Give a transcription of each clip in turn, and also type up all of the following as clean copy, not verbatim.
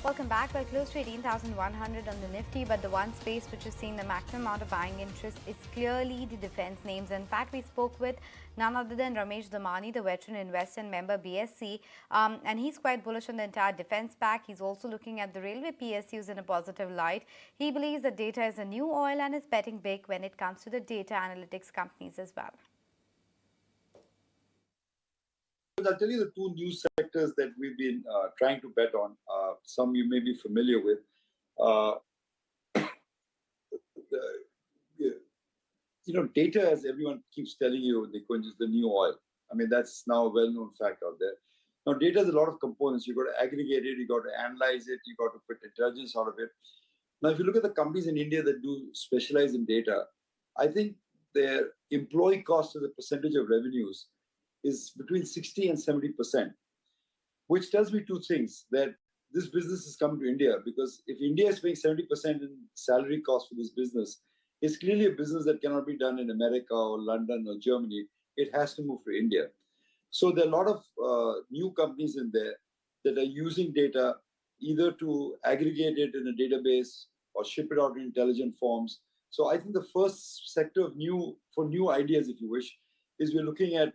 Welcome back. We're close to 18,100 on the Nifty, but the one space which is seeing the maximum amount of buying interest is clearly the defense names. In fact, we spoke with none other than Ramesh Damani, the veteran investor and member BSC, and he's quite bullish on the entire defense pack. He's also looking at the railway PSUs in a positive light. He believes that data is a new oil and is betting big when it comes to the data analytics companies as well. I'll tell you the two new sectors that we've been trying to bet on. Some you may be familiar with. Data, as everyone keeps telling you, is the new oil. I mean, that's now a well-known fact out there. Now, data has a lot of components. You've got to aggregate it, you've got to analyze it, you've got to put intelligence out of it. Now, if you look at the companies in India that do specialize in data, I think their employee cost as a percentage of revenues is between 60 and 70%, which tells me two things, that this business is coming to India, because if India is paying 70% in salary cost for this business, it's clearly a business that cannot be done in America or London or Germany. It has to move to India. So there are a lot of new companies in there that are using data either to aggregate it in a database or ship it out in intelligent forms. So I think the first sector of new ideas, if you wish, is we're looking at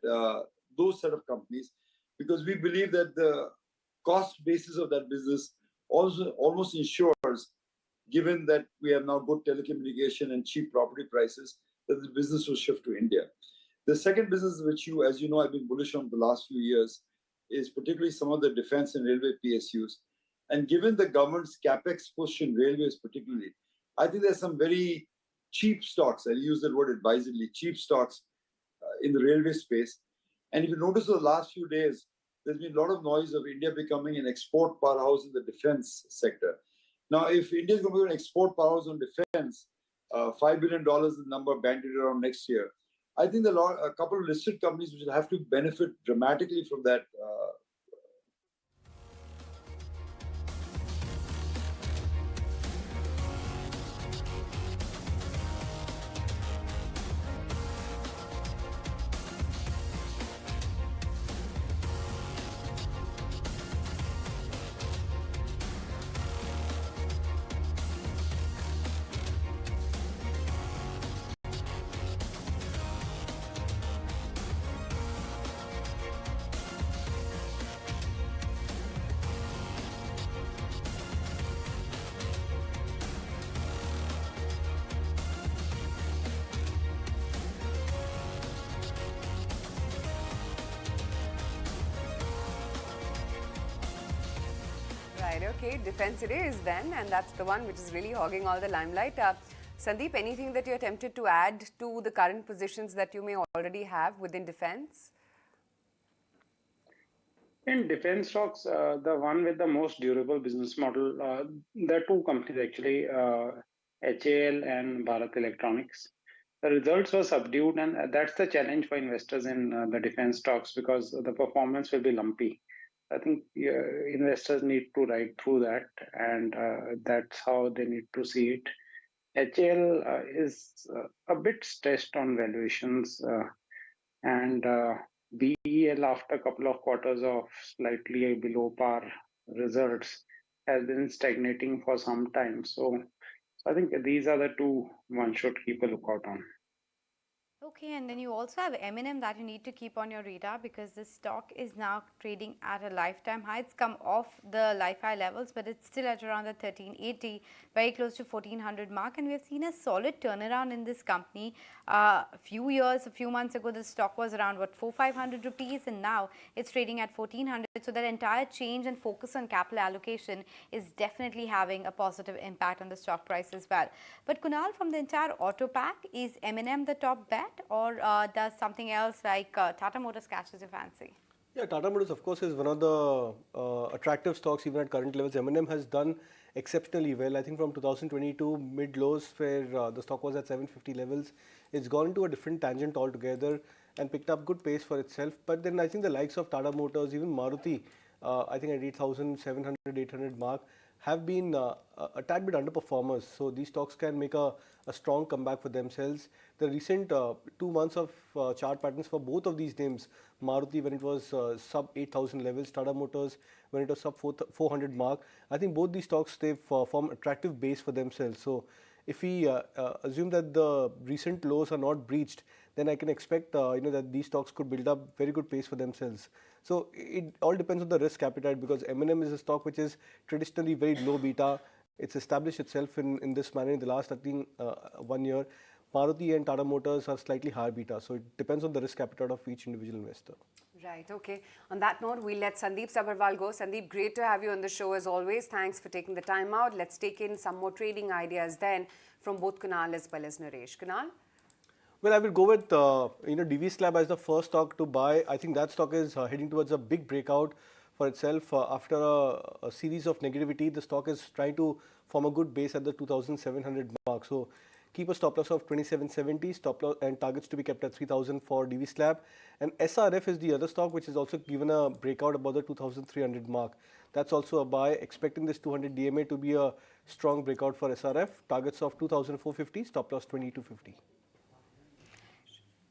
those set of companies, because we believe that the cost basis of that business also almost ensures, given that we have now good telecommunication and cheap property prices, that the business will shift to India. The second business, which you, as you know, I've been bullish on the last few years, is particularly some of the defense and railway PSUs. And given the government's capex push in railways particularly, I think there's some very cheap stocks, I'll use that word advisedly, cheap stocks in the railway space. And if you notice the last few days, there's been a lot of noise of India becoming an export powerhouse in the defense sector. Now, if India is going to be an export powerhouse on defense, $5 billion is the number bandied around next year. I think a couple of listed companies which will have to benefit dramatically from that. Okay, defense it is then, and that's the one which is really hogging all the limelight. Sandeep, anything that you're tempted to add to the current positions that you may already have within defense? In defense stocks, the one with the most durable business model, there are two companies actually, HAL and Bharat Electronics. The results were subdued, and that's the challenge for investors in the defense stocks, because the performance will be lumpy. I think investors need to ride through that, and that's how they need to see it. HAL is a bit stressed on valuations, and BEL, after a couple of quarters of slightly below par results, has been stagnating for some time. So I think these are the two one should keep a lookout on. Okay, and then you also have M&M that you need to keep on your radar, because this stock is now trading at a lifetime high. It's come off the life high levels, but it's still at around the 1380, very close to 1400 mark, and we have seen a solid turnaround in this company. A few months ago, the stock was around 400-500 rupees, and now it's trading at 1400. So that entire change and focus on capital allocation is definitely having a positive impact on the stock price as well. But Kunal, from the entire auto pack, is M&M the top bet, or does something else like Tata Motors catches your fancy? Yeah, Tata Motors, of course, is one of the attractive stocks even at current levels. M&M has done exceptionally well. I think from 2022 mid-lows, where the stock was at 750 levels, it's gone into a different tangent altogether and picked up good pace for itself. But then I think the likes of Tata Motors, even Maruti, I think at 8,700, 800 mark, have been a tad bit underperformers. So these stocks can make a strong comeback for themselves. The recent 2 months of chart patterns for both of these names, Maruti when it was sub 8,000 levels, Tata Motors when it was sub 400 mark, I think both these stocks, they've formed attractive base for themselves. So if we assume that the recent lows are not breached, then I can expect that these stocks could build up very good pace for themselves. So it all depends on the risk appetite, because M&M is a stock which is traditionally very low beta. It's established itself in this manner in the last, I think, 1 year. Maruti and Tata Motors are slightly higher beta. So it depends on the risk appetite of each individual investor. Right, okay. On that note, we'll let Sandeep Sabharwal go. Sandeep, great to have you on the show as always. Thanks for taking the time out. Let's take in some more trading ideas then from both Kunal as well as Naresh. Kunal? Well, I will go with Divis as the first stock to buy. I think that stock is heading towards a big breakout for itself after a series of negativity. The stock is trying to form a good base at the 2,700 mark. So keep a stop loss of 2770, stop loss and targets to be kept at 3,000 for Divis. And SRF is the other stock which is also given a breakout above the 2,300 mark. That's also a buy, expecting this 200 DMA to be a strong breakout for SRF. Targets of 2,450, stop loss 2250.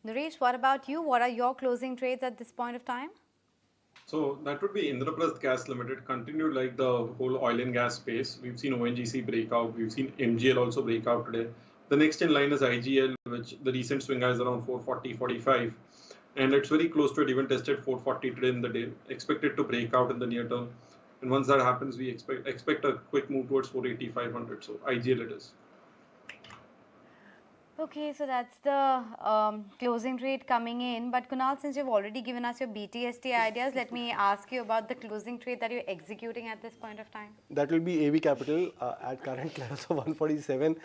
Naresh, what about you? What are your closing trades at this point of time? So that would be Indraprasth Gas Limited, continued like the whole oil and gas space. We've seen ONGC breakout. We've seen MGL also break out today. The next in line is IGL, which the recent swing high is around 440, 45. And it's very close to it, even tested 440 today in the day. Expected to break out in the near term. And once that happens, we expect a quick move towards 480, 500. So IGL it is. Okay, so that's the closing trade coming in. But Kunal, since you've already given us your BTST ideas, let me ask you about the closing trade that you're executing at this point of time. That will be AB Capital at current levels of 147.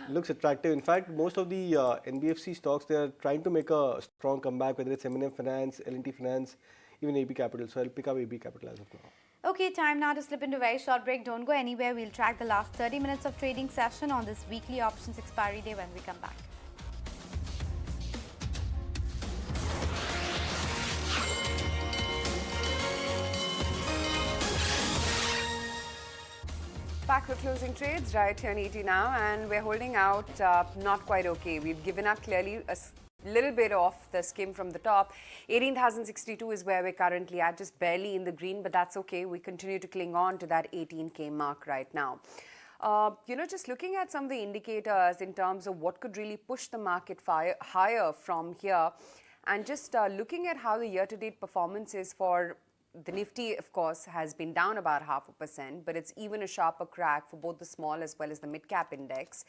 Looks attractive. In fact, most of the NBFC stocks, they are trying to make a strong comeback, whether it's M&M Finance, L&T Finance, even AB Capital. So I'll pick up AB Capital as of now. Okay, time now to slip into a very short break. Don't go anywhere. We'll track the last 30 minutes of trading session on this weekly options expiry day when we come back. Back for closing trades right here in ET now, and we're holding out not quite okay. We've given up clearly a little bit off the skim from the top. 18,062 is where we're currently at, just barely in the green, but that's okay. We continue to cling on to that 18K mark right now. Just looking at some of the indicators in terms of what could really push the market higher from here, and just looking at how the year-to-date performance is for the Nifty, of course, has been down about 0.5%, but it's even a sharper crack for both the small as well as the mid-cap index.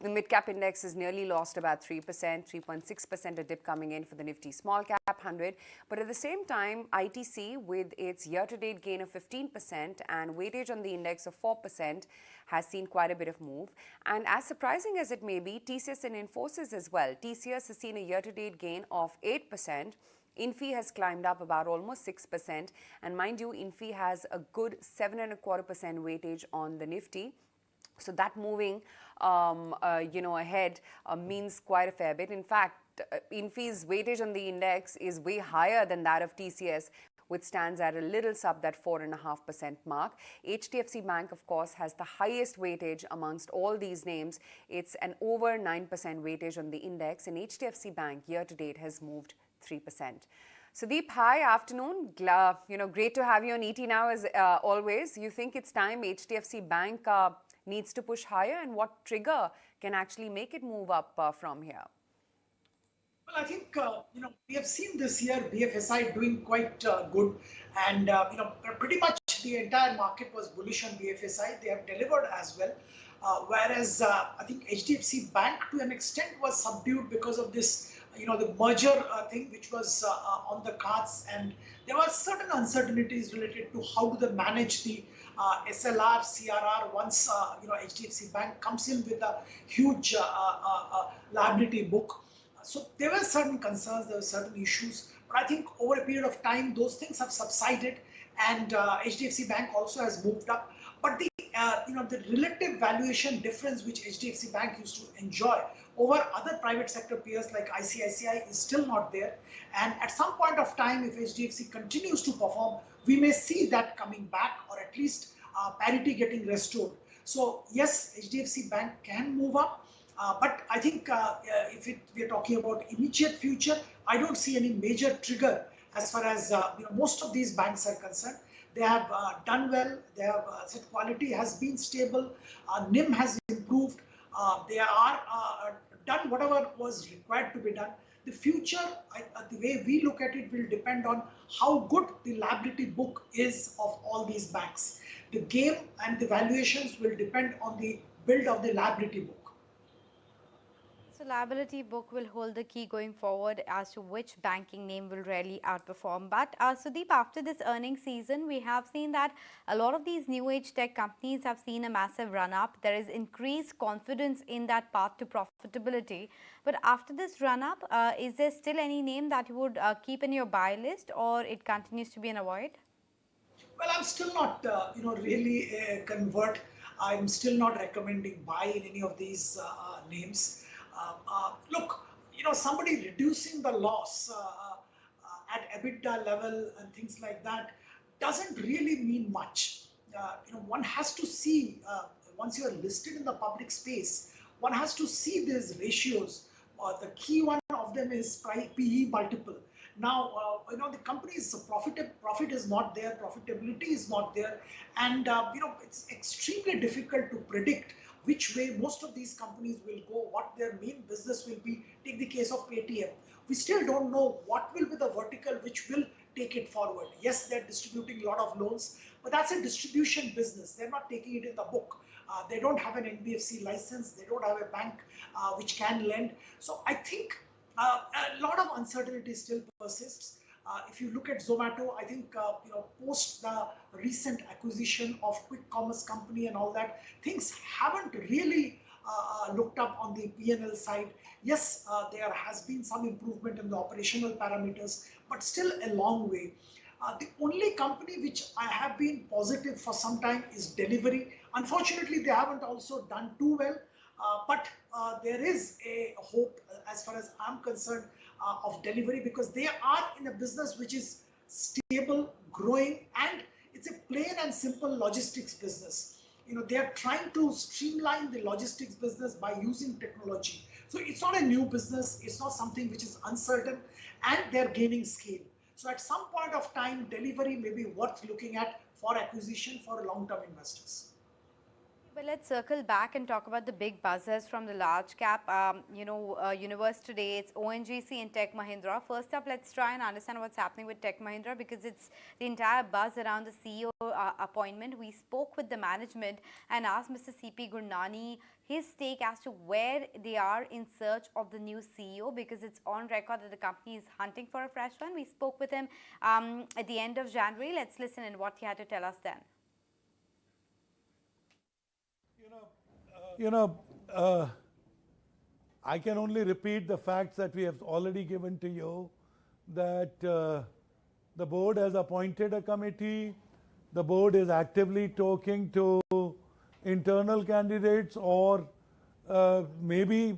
The mid-cap index has nearly lost about 3%, 3.6% a dip coming in for the Nifty Small Cap 100. But at the same time, ITC, with its year-to-date gain of 15% and weightage on the index of 4%, has seen quite a bit of move. And as surprising as it may be, TCS and Infosys as well. TCS has seen a year-to-date gain of 8%. Infy has climbed up about almost 6%, and mind you, Infy has a good 7.25% weightage on the Nifty. So that moving, ahead means quite a fair bit. In fact, Infy's weightage on the index is way higher than that of TCS, which stands at a little sub that 4.5% mark. HDFC Bank, of course, has the highest weightage amongst all these names. It's an over 9% weightage on the index, and HDFC Bank year to date has moved 3%. Sudeep, hi, afternoon. Great to have you on ET now as always. You think it's time HDFC Bank needs to push higher, and what trigger can actually make it move up from here? Well, I think, we have seen this year BFSI doing quite good, and, pretty much the entire market was bullish on BFSI. They have delivered as well. Whereas I think HDFC Bank to an extent was subdued because of this, the merger thing which was on the cards, and there were certain uncertainties related to how do they manage the SLR, CRR once HDFC Bank comes in with a huge liability book. So there were certain concerns, there were certain issues, but I think over a period of time those things have subsided, and HDFC Bank also has moved up. But the the relative valuation difference which HDFC Bank used to enjoy over other private sector peers like ICICI is still not there. And at some point of time, if HDFC continues to perform, we may see that coming back, or at least parity getting restored. So yes, HDFC Bank can move up. But I think if we are talking about immediate future, I don't see any major trigger as far as most of these banks are concerned. They have done well. Their asset quality has been stable. NIM has improved. They are done whatever was required to be done. The future, the way we look at it, will depend on how good the liability book is of all these banks. The game and the valuations will depend on the build of the liability book. So liability book will hold the key going forward as to which banking name will really outperform. But Sudeep, after this earnings season, we have seen that a lot of these new age tech companies have seen a massive run up. There is increased confidence in that path to profitability. But after this run up, is there still any name that you would keep in your buy list, or it continues to be an avoid? Well, I'm still not, really convert. I'm still not recommending buy in any of these names. Look, somebody reducing the loss at EBITDA level and things like that doesn't really mean much. One has to see, once you are listed in the public space, one has to see these ratios. The key one of them is PE multiple. Now, the company's profit is not there, profitability is not there, and it's extremely difficult to predict which way most of these companies will go, what their main business will be. Take the case of Paytm. We still don't know what will be the vertical which will take it forward. Yes, they're distributing a lot of loans, but that's a distribution business. They're not taking it in the book. They don't have an NBFC license. They don't have a bank which can lend. So I think a lot of uncertainty still persists. If you look at Zomato, I think post the recent acquisition of quick commerce company and all that, things haven't really looked up on the P&L side. Yes, there has been some improvement in the operational parameters, but still a long way. The only company which I have been positive for some time is Delivery. Unfortunately, they haven't also done too well, but there is a hope as far as I'm concerned of Delivery, because they are in a business which is stable, growing, and it's a plain and simple logistics business. They are trying to streamline the logistics business by using technology. So it's not a new business, it's not something which is uncertain, and they're gaining scale. So at some point of time, Delivery may be worth looking at for acquisition for long-term investors. But let's circle back and talk about the big buzzers from the large cap universe today. It's ONGC and Tech Mahindra. First up, let's try and understand what's happening with Tech Mahindra, because it's the entire buzz around the CEO appointment. We spoke with the management and asked Mr. C.P. Gurnani his take as to where they are in search of the new CEO, because it's on record that the company is hunting for a fresh one. We spoke with him at the end of January. Let's listen in what he had to tell us then. I can only repeat the facts that we have already given to you, that the board has appointed a committee, the board is actively talking to internal candidates or maybe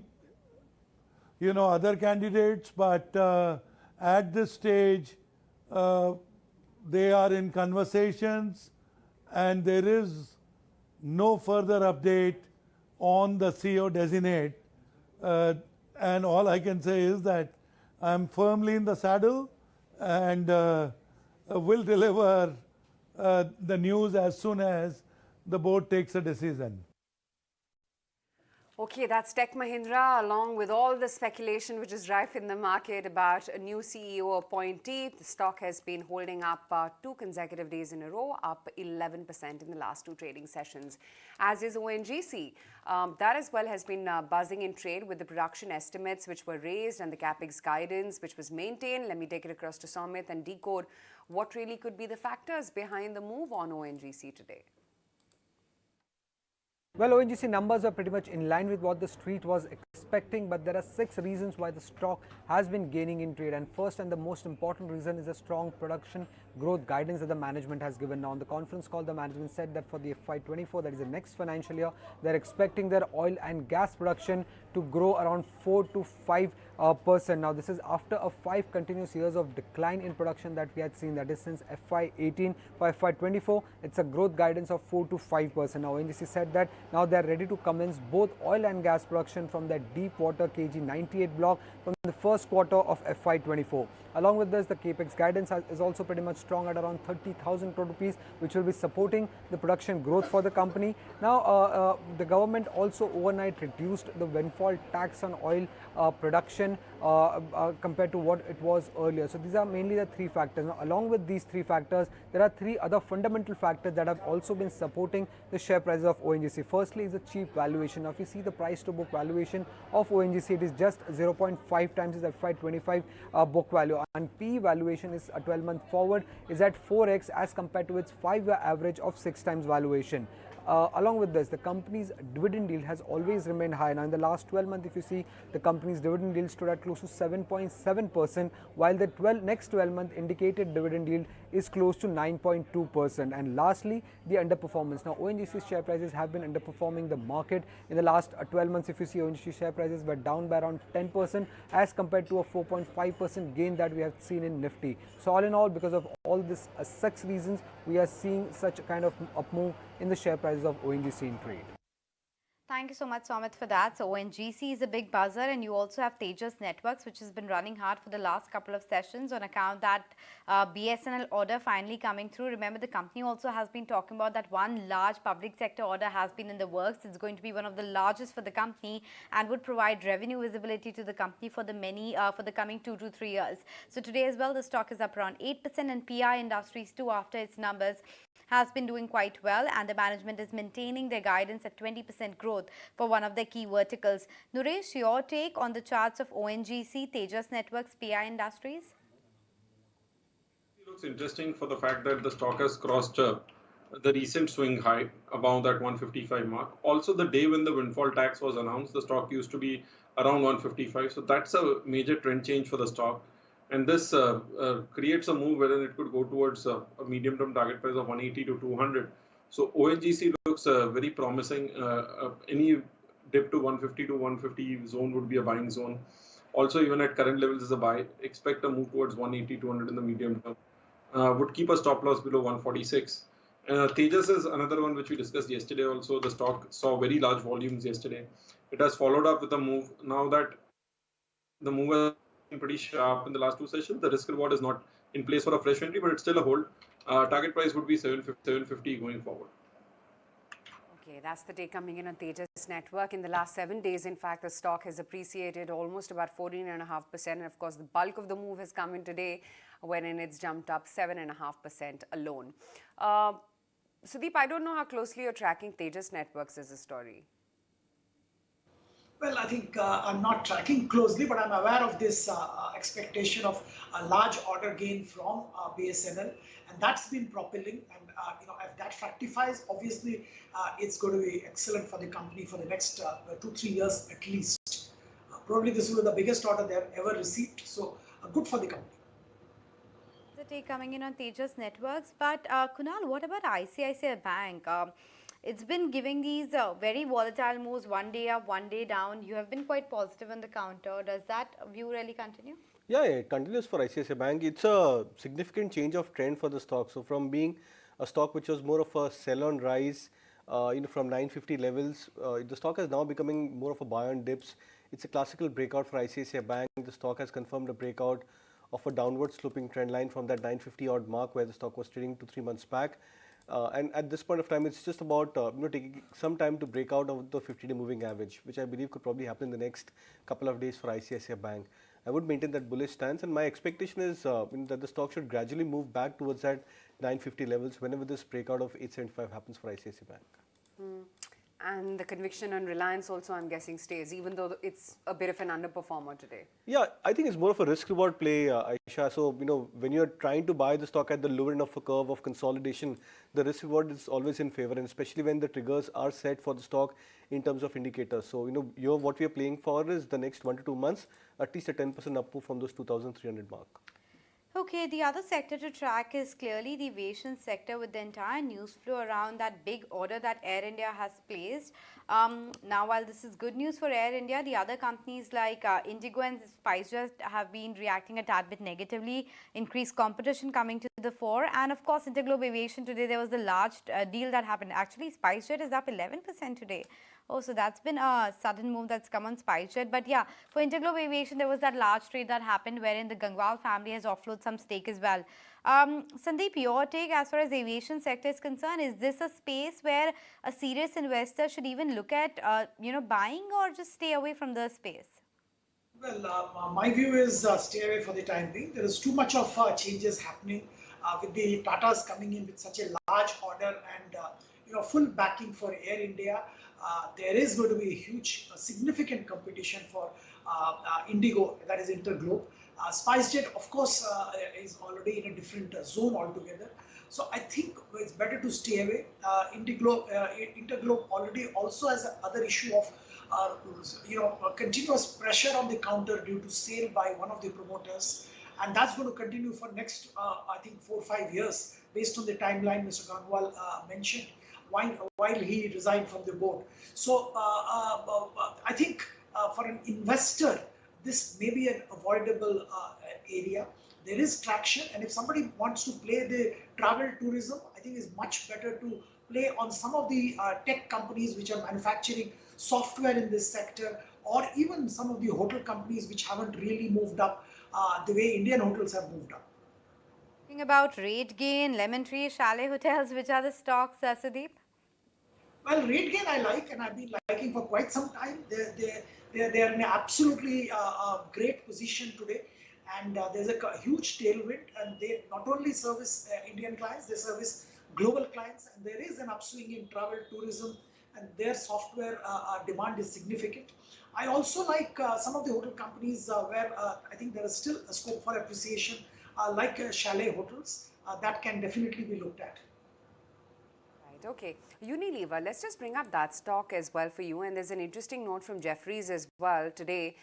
other candidates, but at this stage they are in conversations and there is no further update on the CEO designate, and all I can say is that I'm firmly in the saddle and will deliver the news as soon as the board takes a decision. Okay, that's Tech Mahindra, along with all the speculation which is rife in the market about a new CEO appointee. The stock has been holding up 2 consecutive days in a row, up 11% in the last 2 trading sessions, as is ONGC. That as well has been buzzing in trade with the production estimates which were raised and the capex guidance which was maintained. Let me take it across to Somit and decode what really could be the factors behind the move on ONGC today. Well, ONGC numbers are pretty much in line with what the street was expecting, but there are 6 reasons why the stock has been gaining in trade. And first and the most important reason is the strong production growth guidance that the management has given. Now, on the conference call, the management said that for the FY24, that is the next financial year, they're expecting their oil and gas production to grow around 4 to 5%. Now, this is after a 5 continuous years of decline in production that we had seen, that is since FY18. For FY24, it's a growth guidance of 4 to 5%. Now, ONGC said that now they are ready to commence both oil and gas production from their deep water KG 98 block from the first quarter of FY24. Along with this, the capex guidance is also pretty much strong at around 30,000 crore rupees, which will be supporting the production growth for the company. Now, the government also overnight reduced the windfall tax on oil production compared to what it was earlier. So these are mainly the three factors. Now, along with these three factors, there are three other fundamental factors that have also been supporting the share prices of ONGC. Firstly is the cheap valuation. Now, if you see the price to book valuation of ONGC, it is just 0.5 times its FY25 book value, and P valuation is a 12-month forward is at 4x as compared to its 5-year average of 6 times valuation. Along with this, the company's dividend yield has always remained high. Now, in the last 12 months, if you see, the company's dividend yield stood at close to 7.7%, while the next 12-month indicated dividend yield is close to 9.2%. And lastly, the underperformance. Now, ONGC's share prices have been underperforming the market in the last 12 months. If you see, ONGC share prices were down by around 10% as compared to a 4.5% gain that we have seen in Nifty. So, all in all, because of all this 6 reasons, we are seeing such a kind of up move in the share prices of ONGC in trade. Thank you so much, Somit, for that. So ONGC is a big buzzer, and you also have Tejas Networks, which has been running hard for the last couple of sessions on account that BSNL order finally coming through. Remember, the company also has been talking about that one large public sector order has been in the works. It's going to be one of the largest for the company and would provide revenue visibility to the company for the coming 2 to 3 years. So today as well, the stock is up around 8%, and PI Industries too, after its numbers, has been doing quite well, and the management is maintaining their guidance at 20% growth for one of their key verticals. Nuresh, your take on the charts of ONGC, Tejas Networks, PI Industries? It looks interesting for the fact that the stock has crossed the recent swing high above that 155 mark. Also, the day when the windfall tax was announced, the stock used to be around 155. So that's a major trend change for the stock. And this creates a move wherein it could go towards a medium-term target price of 180 to 200. So ONGC looks very promising. Any dip to 150 to 150 zone would be a buying zone. Also, even at current levels is a buy. Expect a move towards 180, 200 in the medium term. Would keep a stop loss below 146. Tejas is another one which we discussed yesterday also. The stock saw very large volumes yesterday. It has followed up with a move. Now that the move has been pretty sharp in the last 2 sessions, the risk reward is not in place for a fresh entry, but it's still a hold. Target price would be 750 going forward. Okay, that's the day coming in on Tejas Network. In the last 7 days, in fact, the stock has appreciated almost about 14.5%. And of course, the bulk of the move has come in today, wherein it's jumped up 7.5% alone. Sudeep, I don't know how closely you're tracking Tejas Networks as a story. Well, I think I'm not tracking closely, but I'm aware of this expectation of a large order gain from BSNL, and that's been propelling. And if that fructifies, obviously it's going to be excellent for the company for the next 2-3 years at least. Probably this will be the biggest order they have ever received, so good for the company. The take coming in on Tejas Networks, but Kunal, what about ICICI Bank? It's been giving these very volatile moves, one day up, one day down. You have been quite positive on the counter. Does that view really continue? Yeah, it continues for ICICI Bank. It's a significant change of trend for the stock. So from being a stock which was more of a sell on rise, from 950 levels, the stock is now becoming more of a buy on dips. It's a classical breakout for ICICI Bank. The stock has confirmed a breakout of a downward sloping trend line from that 950 odd mark where the stock was trading 2-3 months back. And at this point of time, it's just about taking some time to break out of the 50-day moving average, which I believe could probably happen in the next couple of days for ICICI Bank. I would maintain that bullish stance, and my expectation is that the stock should gradually move back towards that 950 levels whenever this breakout of 875 happens for ICICI Bank. And the conviction on Reliance also, I'm guessing, stays, even though it's a bit of an underperformer today. Yeah, I think it's more of a risk-reward play, Aisha. So, when you're trying to buy the stock at the lower end of a curve of consolidation, the risk-reward is always in favor, and especially when the triggers are set for the stock in terms of indicators. So, what we are playing for is the next 1 to 2 months, at least a 10% up move from those 2,300 mark. Okay, the other sector to track is clearly the aviation sector with the entire news flow around that big order that Air India has placed. Now, while this is good news for Air India, the other companies like IndiGo and SpiceJet have been reacting a tad bit negatively, increased competition coming to the fore. And of course, Interglobe Aviation today, there was the large deal that happened. Actually, SpiceJet is up 11% today. Oh, so that's been a sudden move that's come on SpiceJet. But yeah, for Interglobe Aviation, there was that large trade that happened wherein the Gangwal family has offloaded some stake as well. Sandeep, your take as far as aviation sector is concerned, is this a space where a serious investor should even look at, buying or just stay away from the space? Well, my view is stay away for the time being. There is too much of changes happening with the Tatas coming in with such a large order and full backing for Air India. There is going to be a huge, significant competition for IndiGo, that is Interglobe. SpiceJet, of course, is already in a different zone altogether. So I think it's better to stay away. Interglobe already also has another issue of continuous pressure on the counter due to sale by one of the promoters, and that's going to continue for next, I think, 4 or 5 years, based on the timeline Mr. Gangwal mentioned, while he resigned from the board. So I think for an investor, this may be an avoidable area. There is traction, and if somebody wants to play the travel tourism, I think it's much better to play on some of the tech companies which are manufacturing software in this sector, or even some of the hotel companies which haven't really moved up the way Indian hotels have moved up. Talking about Rate Gain, Lemon Tree, Chalet Hotels, which are the stocks, Sudeep? Well, Rate Gain I like, and I've been liking for quite some time. They're in an absolutely great position today, and there's a huge tailwind, and they not only service Indian clients, they service global clients, and there is an upswing in travel tourism, and their software demand is significant. I also like some of the hotel companies where I think there is still a scope for appreciation, like Chalet Hotels, that can definitely be looked at. Okay, Unilever, let's just bring up that stock as well for you. And there's an interesting note from Jefferies as well today,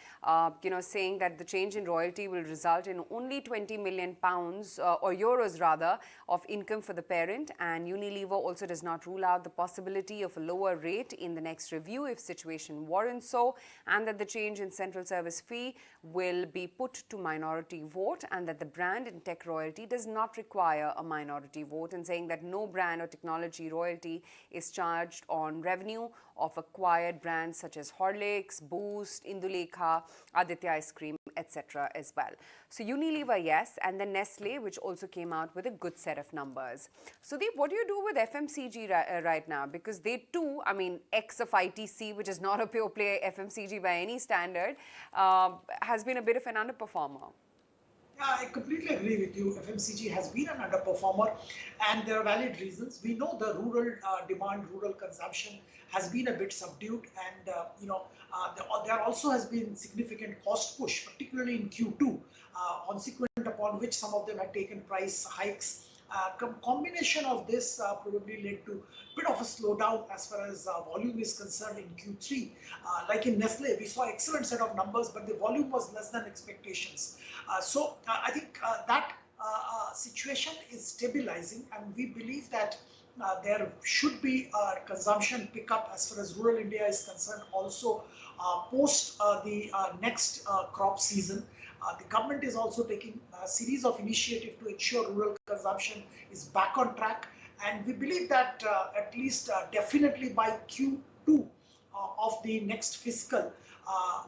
saying that the change in royalty will result in only 20 million pounds or euros rather of income for the parent. And Unilever also does not rule out the possibility of a lower rate in the next review if situation warrants so, and that the change in central service fee will be put to minority vote, and that the brand and tech royalty does not require a minority vote, and saying that no brand or technology royalty is charged on revenue of acquired brands such as Horlicks, Boost, Indulekha, Aditya Ice Cream, etc. as well. So Unilever, yes, and then Nestle, which also came out with a good set of numbers. Sudeep, what do you do with FMCG right now? Because they too, I mean, X of ITC, which is not a pure play FMCG by any standard, has been a bit of an underperformer. Yeah, I completely agree with you. FMCG has been an underperformer, and there are valid reasons. We know the rural demand, rural consumption has been a bit subdued, and there also has been significant cost push, particularly in Q2, consequent upon which some of them had taken price hikes. Combination of this probably led to a bit of a slowdown as far as volume is concerned in Q3. Like in Nestle, we saw excellent set of numbers, but the volume was less than expectations. So I think that situation is stabilizing, and we believe that there should be a consumption pickup as far as rural India is concerned also post the next crop season. The government is also taking a series of initiatives to ensure rural consumption is back on track, and we believe that at least definitely by Q2 of the next fiscal,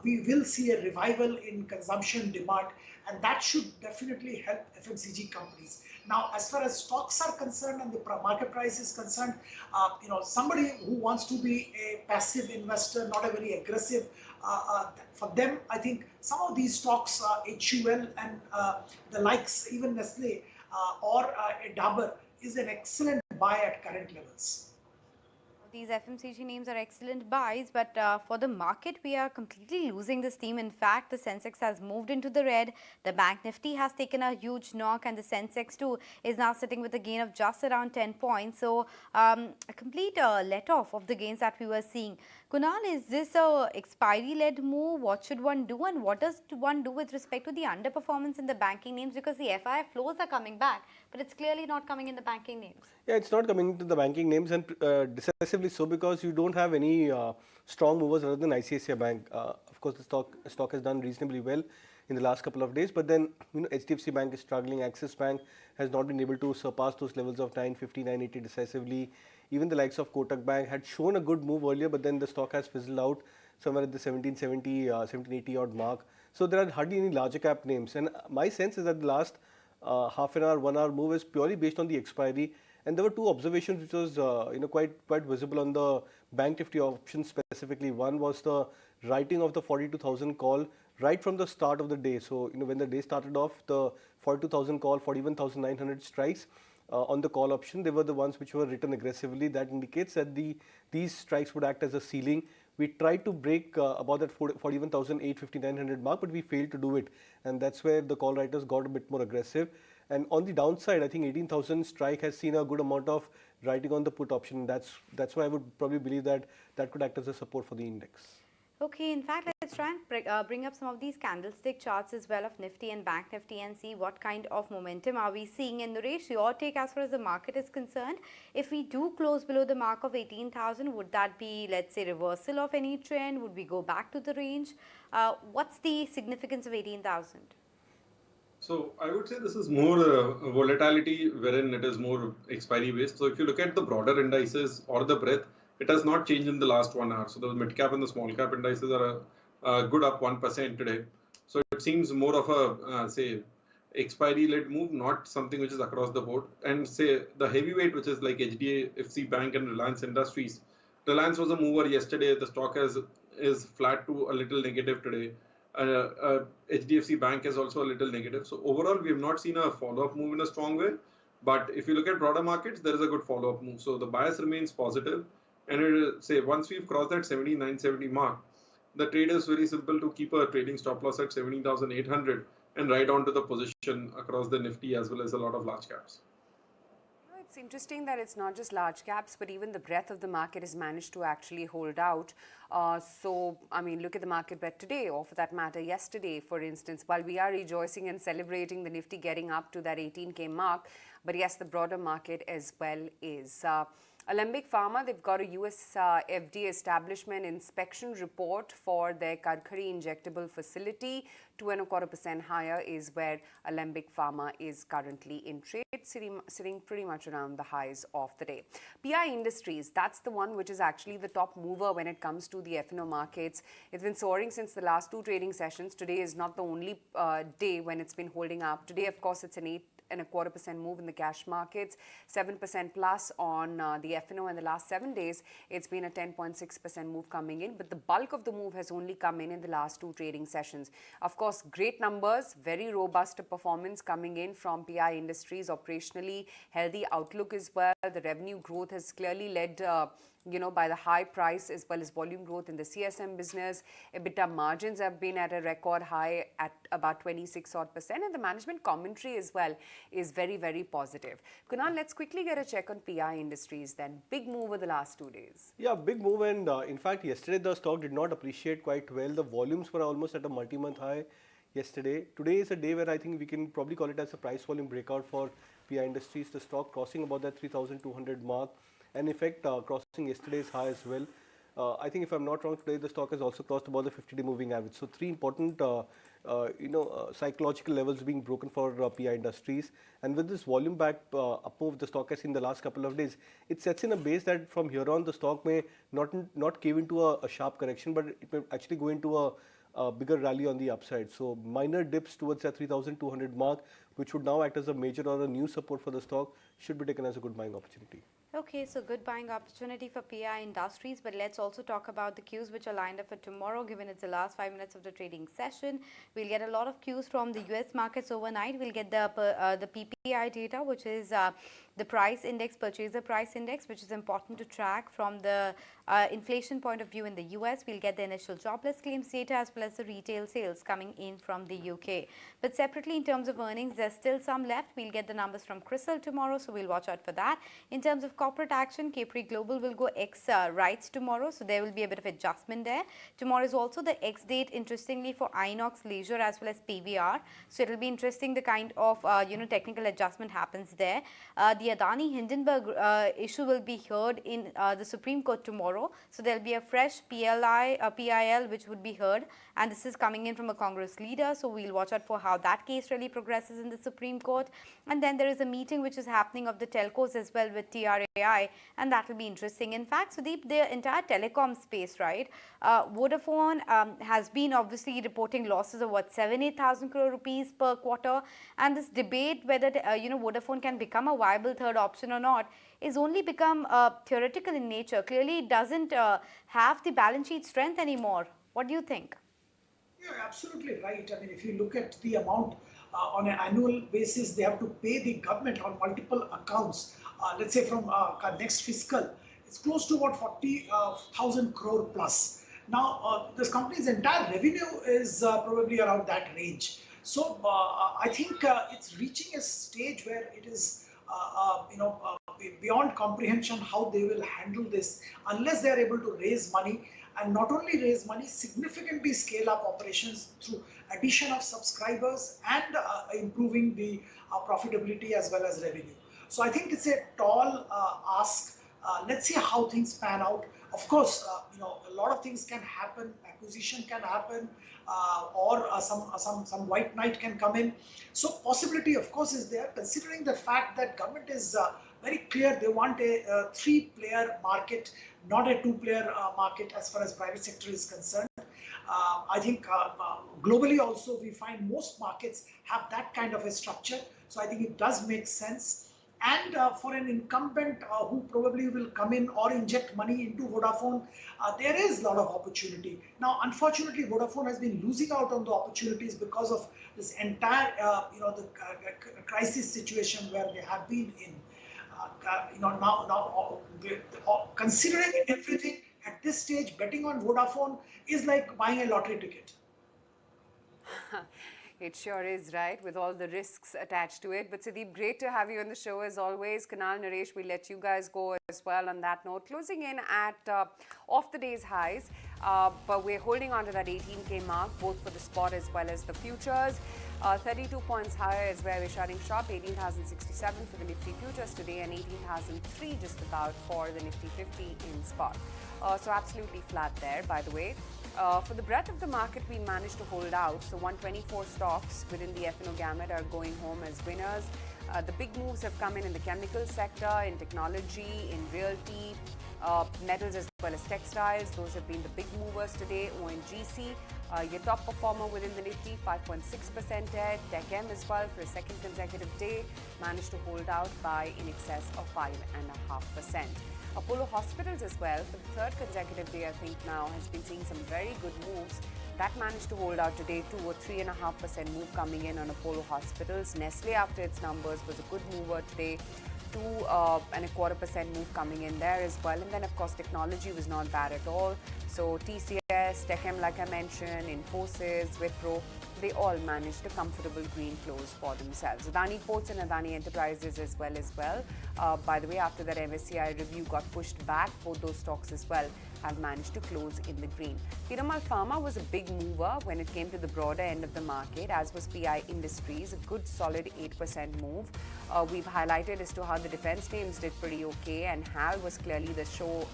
we will see a revival in consumption demand, and that should definitely help FMCG companies. Now, as far as stocks are concerned and the market price is concerned, somebody who wants to be a passive investor, not a very aggressive, for them, I think some of these stocks, HUL and the likes, even Nestle or Dabur, is an excellent buy at current levels. These FMCG names are excellent buys, but for the market, we are completely losing this theme. In fact, the Sensex has moved into the red. The Bank Nifty has taken a huge knock, and the Sensex too is now sitting with a gain of just around 10 points. So a complete let off of the gains that we were seeing. Kunal, is this a expiry-led move? What should one do, and what does one do with respect to the underperformance in the banking names? Because the FII flows are coming back, but it's clearly not coming in the banking names. Yeah, it's not coming into the banking names, and decisively so, because you don't have any strong movers other than ICICI Bank. Of course, the stock has done reasonably well in the last couple of days, but then HDFC Bank is struggling. Axis Bank has not been able to surpass those levels of 950, 980 decisively. Even the likes of Kotak Bank had shown a good move earlier, but then the stock has fizzled out somewhere at the 1770, 1780 odd mark. So there are hardly any larger cap names, and my sense is that the last half an hour, 1 hour move is purely based on the expiry. And there were two observations which was quite visible on the Bank Nifty option specifically. One was the writing of the 42,000 call right from the start of the day. So when the day started off, the 42,000 call, 41,900 strikes on the call option, they were the ones which were written aggressively. That indicates that these strikes would act as a ceiling. We tried to break about that 41,850, 900 mark, but we failed to do it, and that's where the call writers got a bit more aggressive. And on the downside, I think 18,000 strike has seen a good amount of writing on the put option. That's why I would probably believe that could act as a support for the index. Okay, in fact, let's try and bring up some of these candlestick charts as well of Nifty and Bank Nifty and see what kind of momentum are we seeing. And Naresh, your take as far as the market is concerned, if we do close below the mark of 18,000, would that be, let's say, reversal of any trend? Would we go back to the range? What's the significance of 18,000? So I would say this is more volatility wherein it is more expiry based. So if you look at the broader indices or the breadth, it has not changed in the last 1 hour. So the mid cap and the small cap indices are a good up 1% today. So it seems more of a say expiry led move, not something which is across the board. And say the heavyweight, which is like HDFC Bank and Reliance Industries. Reliance was a mover yesterday. The stock is flat to a little negative today. HDFC Bank is also a little negative. So overall, we have not seen a follow-up move in a strong way. But if you look at broader markets, there is a good follow-up move. So the bias remains positive. And say once we've crossed that 79.70 mark, the trade is very simple to keep a trading stop loss at 17,800 and right on to the position across the Nifty as well as a lot of large caps. It's interesting that it's not just large caps, but even the breadth of the market has managed to actually hold out. So, I mean, look at the market bet today, or for that matter, yesterday, for instance, while we are rejoicing and celebrating the Nifty getting up to that 18K mark, but yes, the broader market as well is. Alembic Pharma, they've got a US FDA establishment inspection report for their Kadkari injectable facility. 2.25% higher is where Alembic Pharma is currently in trade, sitting pretty much around the highs of the day. PI Industries, that's the one which is actually the top mover when it comes to the F&O markets. It's been soaring since the last two trading sessions. Today is not the only day when it's been holding up. Today, of course, it's an 8.25% move in the cash markets, 7% plus on the F&O in the last 7 days. It's been a 10.6% move coming in, but the bulk of the move has only come in the last two trading sessions. Of course, great numbers, very robust performance coming in from PI Industries, operationally healthy outlook as well. The revenue growth has clearly led by the high price as well as volume growth in the CSM business. EBITDA margins have been at a record high at about 26% and the management commentary as well is very, very positive. Kunal, let's quickly get a check on PI Industries then. Big move over the last 2 days. Yeah, big move, and in fact, yesterday the stock did not appreciate quite well. The volumes were almost at a multi-month high yesterday. Today is a day where I think we can probably call it as a price volume breakout for PI Industries. The stock crossing about that 3,200 mark. And in fact, crossing yesterday's high as well. I think if I'm not wrong, today the stock has also crossed about the 50-day moving average. So three important, psychological levels being broken for PI Industries. And with this volume back up move the stock has seen the last couple of days, it sets in a base that from here on the stock may not cave into a sharp correction, but it may actually go into a bigger rally on the upside. So minor dips towards that 3,200 mark, which would now act as a major or a new support for the stock, should be taken as a good buying opportunity. Okay, so good buying opportunity for PI Industries, but let's also talk about the cues which are lined up for tomorrow, given it's the last 5 minutes of the trading session. We'll get a lot of cues from the US markets overnight. We'll get the PPI data, which is the price index, purchaser price index, which is important to track from the inflation point of view in the US. We'll get the initial jobless claims data as well as the retail sales coming in from the UK. But separately, in terms of earnings, there's still some left. We'll get the numbers from Crystal tomorrow, so we'll watch out for that. In terms of corporate action. Capri Global will go ex rights tomorrow, so there will be a bit of adjustment there. Tomorrow is also the ex date, interestingly, for Inox Leisure as well as PVR. So it will be interesting the kind of technical adjustment happens there. The Adani Hindenburg issue will be heard in the Supreme Court tomorrow. So there will be a fresh PIL which would be heard, and this is coming in from a Congress leader. So we'll watch out for how that case really progresses in the Supreme Court. And then there is a meeting which is happening of the telcos as well with TRAI, and that will be interesting. In fact, Sudeep, the entire telecom space, right? Vodafone has been obviously reporting losses of 7,000-8,000 crore rupees per quarter, and this debate whether Vodafone can become a viable third option or not is only become theoretical in nature. Clearly, it doesn't have the balance sheet strength anymore. What do you think? You're absolutely right. I mean, if you look at the amount on an annual basis, they have to pay the government on multiple accounts. Let's say from next fiscal, it's close to about 40,000 crore plus. Now, this company's entire revenue is probably around that range. So I think it's reaching a stage where it is, beyond comprehension how they will handle this unless they are able to raise money, and not only raise money, significantly scale up operations through addition of subscribers and improving the profitability as well as revenue. So I think it's a tall ask. Let's see how things pan out. Of course, a lot of things can happen. Acquisition can happen, or some white knight can come in. So possibility, of course, is there. Considering the fact that government is very clear, they want a three-player market, not a two-player market as far as private sector is concerned. I think globally also we find most markets have that kind of a structure. So I think it does make sense. And for an incumbent who probably will come in or inject money into Vodafone, there is a lot of opportunity. Now, unfortunately, Vodafone has been losing out on the opportunities because of this entire, the crisis situation where they have been in. Now, considering everything at this stage, betting on Vodafone is like buying a lottery ticket. It sure is, right, with all the risks attached to it. But Sudeep, great to have you on the show as always. Kunal, Naresh, we'll let you guys go as well on that note. Closing in at off the day's highs, but we're holding on to that 18K mark, both for the spot as well as the futures. 32 points higher is where we're shutting shop, 18,067 for the Nifty futures today and 18,003 just about for the Nifty 50 in spot. So absolutely flat there, by the way. For the breadth of the market, we managed to hold out. So 124 stocks within the F&O gamut are going home as winners. The big moves have come in the chemical sector, in technology, in realty, metals as well as textiles. Those have been the big movers today. ONGC, your top performer within the Nifty, 5.6% there. TechM as well for a second consecutive day, managed to hold out by in excess of 5.5%. Apollo Hospitals as well, for the third consecutive day, I think now, has been seeing some very good moves. That managed to hold out today, 2 or 3.5% move coming in on Apollo Hospitals. Nestle, after its numbers, was a good mover today. 2.25% move coming in there as well. And then, of course, technology was not bad at all. So TCS, TechM, like I mentioned, Infosys, Wipro, they all managed a comfortable green close for themselves. Adani Ports and Adani Enterprises as well. By the way, after that MSCI review got pushed back, both those stocks as well have managed to close in the green. Piramal Pharma was a big mover when it came to the broader end of the market, as was PI Industries, a good solid 8% move. We've highlighted as to how the defense names did pretty okay, and HAL was clearly the show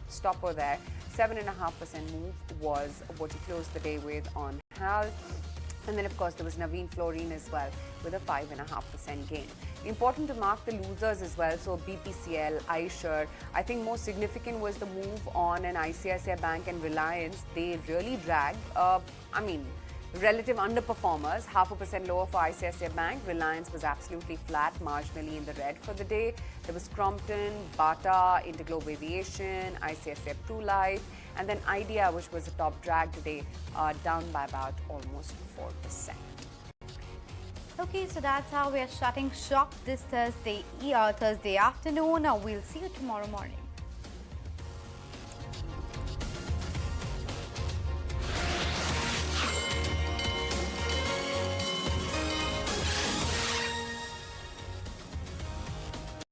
stopper there. 7.5% move was what you closed the day with on HAL. And then, of course, there was Naveen Fluorine as well with a 5.5% gain. Important to mark the losers as well. So BPCL, iShares. I think most significant was the move on an ICICI Bank and Reliance. They really dragged. Relative underperformers, 0.5% lower for ICICI Bank. Reliance was absolutely flat, marginally in the red for the day. There was Crompton, Bata, Interglobe Aviation, ICICI Pru Life, and then Idea, which was a top drag today, down by about almost 4%. Okay, so that's how we are shutting shop this Thursday afternoon. We'll see you tomorrow morning.